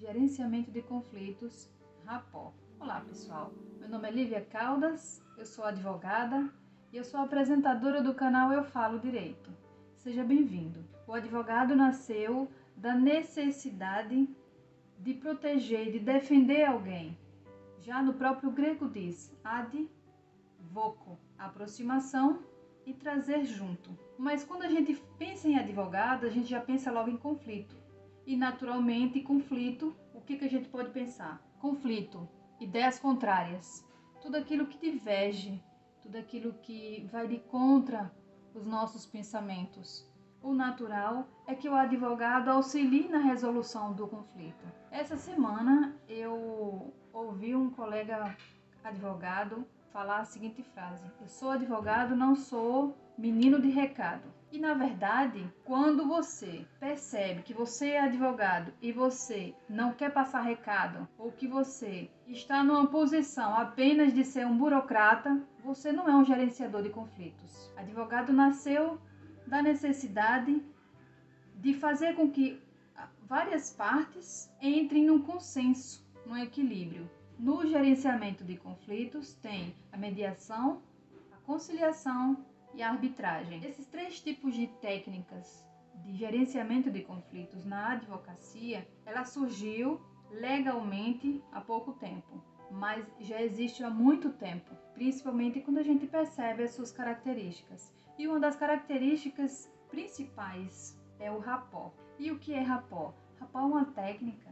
Gerenciamento de conflitos, rapport. Olá pessoal, meu nome é Lívia Caldas, eu sou advogada e eu sou apresentadora do canal Eu Falo Direito. Seja bem-vindo. O advogado nasceu da necessidade de proteger e de defender alguém. Já no próprio grego diz ad voco, aproximação e trazer junto. Mas quando a gente pensa em advogado, a gente já pensa logo em conflito. E naturalmente, conflito, o que a gente pode pensar? Conflito, ideias contrárias, tudo aquilo que diverge, tudo aquilo que vai de contra os nossos pensamentos. O natural é que o advogado auxilie na resolução do conflito. Essa semana eu ouvi um colega advogado falar a seguinte frase: eu sou advogado, não sou menino de recado. E na verdade, quando você percebe que você é advogado e você não quer passar recado, ou que você está numa posição apenas de ser um burocrata, você não é um gerenciador de conflitos. Advogado nasceu da necessidade de fazer com que várias partes entrem num consenso, num equilíbrio. No gerenciamento de conflitos tem a mediação, a conciliação e a arbitragem. Esses três tipos de técnicas de gerenciamento de conflitos na advocacia, ela surgiu legalmente há pouco tempo, mas já existe há muito tempo, principalmente quando a gente percebe as suas características. E uma das características principais é o rapport. E o que é rapport? Rapport é uma técnica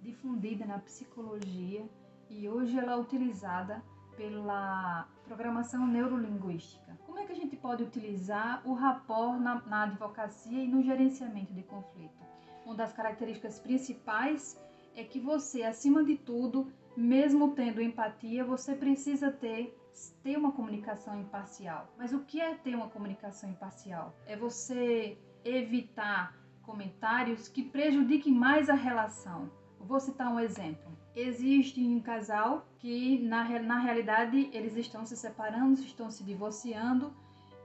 difundida na psicologia e hoje ela é utilizada pela programação neurolinguística. Como é que a gente pode utilizar o rapport na advocacia e no gerenciamento de conflito? Uma das características principais é que você, acima de tudo, mesmo tendo empatia, você precisa ter uma comunicação imparcial. Mas o que é ter uma comunicação imparcial? É você evitar comentários que prejudiquem mais a relação. Vou citar um exemplo. Existe um casal que na realidade eles estão se separando, estão se divorciando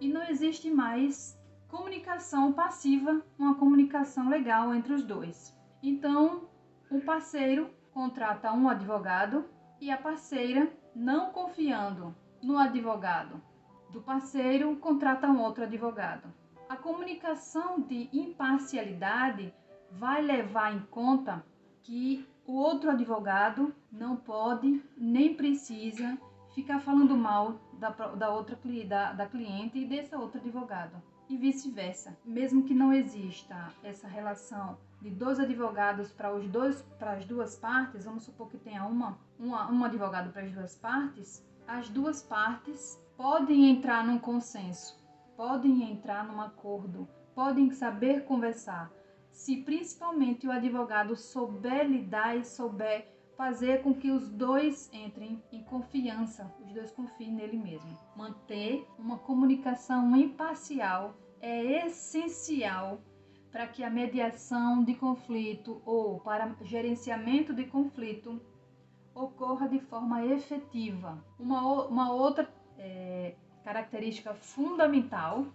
e não existe mais comunicação passiva, uma comunicação legal entre os dois. Então, o parceiro contrata um advogado e a parceira, não confiando no advogado do parceiro, contrata um outro advogado. A comunicação de imparcialidade vai levar em conta que o outro advogado não pode nem precisa ficar falando mal da cliente e desse outro advogado. E vice-versa. Mesmo que não exista essa relação de dois advogados para as duas partes, vamos supor que tenha um advogado para as duas partes podem entrar num consenso, podem entrar num acordo, podem saber conversar. Se principalmente o advogado souber lidar e souber fazer com que os dois entrem em confiança, os dois confiem nele mesmo. Manter uma comunicação imparcial é essencial para que a mediação de conflito ou para gerenciamento de conflito ocorra de forma efetiva. Uma outra característica fundamental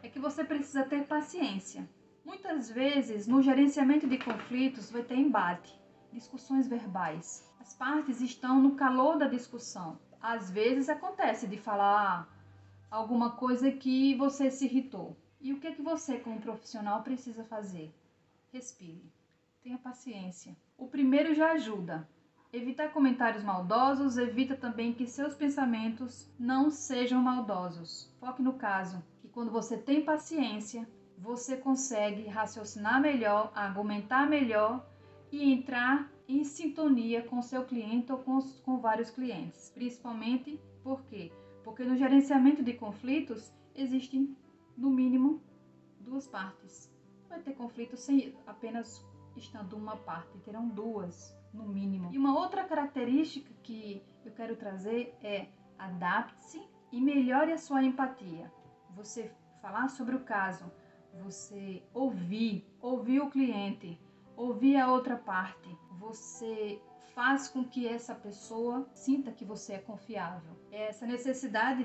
é que você precisa ter paciência. Muitas vezes, no gerenciamento de conflitos, vai ter embate, discussões verbais. As partes estão no calor da discussão. Às vezes acontece de falar alguma coisa que você se irritou. E o que você, como profissional, precisa fazer? Respire. Tenha paciência. O primeiro já ajuda. Evitar comentários maldosos, evita também que seus pensamentos não sejam maldosos. Foque no caso, que quando você tem paciência, você consegue raciocinar melhor, argumentar melhor e entrar em sintonia com seu cliente ou com vários clientes. Principalmente porque no gerenciamento de conflitos existem, no mínimo, duas partes. Vai ter conflito sem apenas estando uma parte, terão duas, no mínimo. E uma outra característica que eu quero trazer é adapte-se e melhore a sua empatia. Você falar sobre o caso, você ouvir o cliente, ouvir a outra parte, você faz com que essa pessoa sinta que você é confiável. Essa necessidade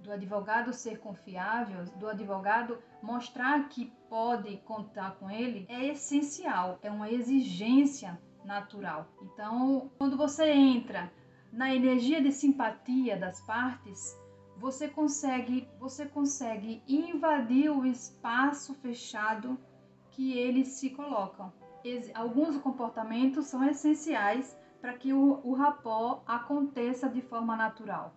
do advogado ser confiável, do advogado mostrar que pode contar com ele, é essencial, é uma exigência natural. Então, quando você entra na energia de simpatia das partes, você consegue invadir o espaço fechado que eles se colocam. Alguns comportamentos são essenciais para que o rapport aconteça de forma natural.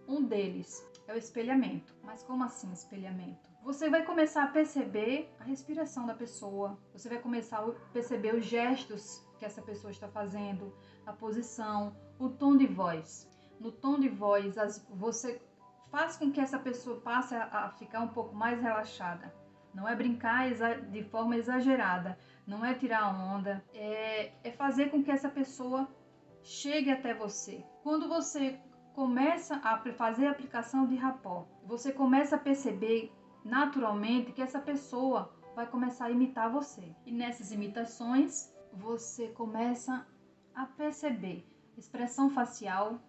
Um deles é o espelhamento. Mas como assim espelhamento? Você vai começar a perceber a respiração da pessoa, você vai começar a perceber os gestos que essa pessoa está fazendo, a posição, o tom de voz. No tom de voz, você faz com que essa pessoa passe a ficar um pouco mais relaxada. Não é brincar de forma exagerada, não é tirar onda, é fazer com que essa pessoa chegue até você. Quando você começa a fazer a aplicação de rapport, você começa a perceber naturalmente que essa pessoa vai começar a imitar você. E nessas imitações, você começa a perceber expressão facial,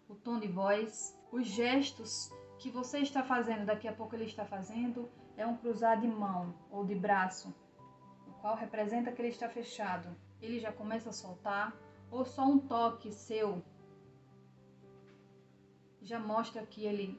o tom de voz, os gestos que você está fazendo, daqui a pouco ele está fazendo, é um cruzar de mão ou de braço, o qual representa que ele está fechado. Ele já começa a soltar, ou só um toque seu já mostra que ele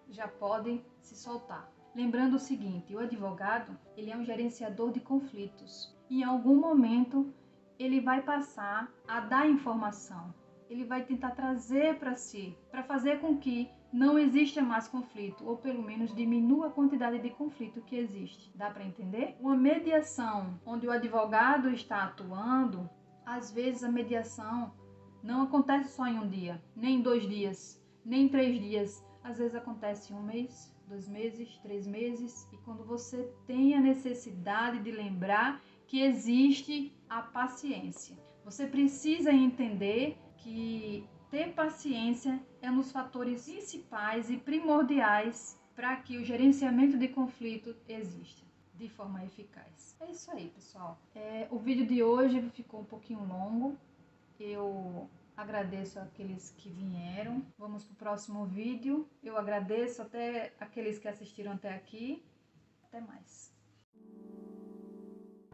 já pode se soltar. Lembrando o seguinte, o advogado, ele é um gerenciador de conflitos. Em algum momento, ele vai passar a dar informação. Ele vai tentar trazer para si, para fazer com que não exista mais conflito, ou pelo menos diminua a quantidade de conflito que existe. Dá para entender? Uma mediação onde o advogado está atuando, às vezes a mediação não acontece só em um dia, nem em 2 dias, nem em 3 dias. Às vezes acontece em 1 mês, 2 meses, 3 meses. E quando você tem a necessidade de lembrar que existe a paciência. Você precisa entender que ter paciência é um dos fatores principais e primordiais para que o gerenciamento de conflito exista de forma eficaz. É isso aí, pessoal. O vídeo de hoje ficou um pouquinho longo. Eu agradeço aqueles que vieram. Vamos para o próximo vídeo. Eu agradeço até aqueles que assistiram até aqui. Até mais.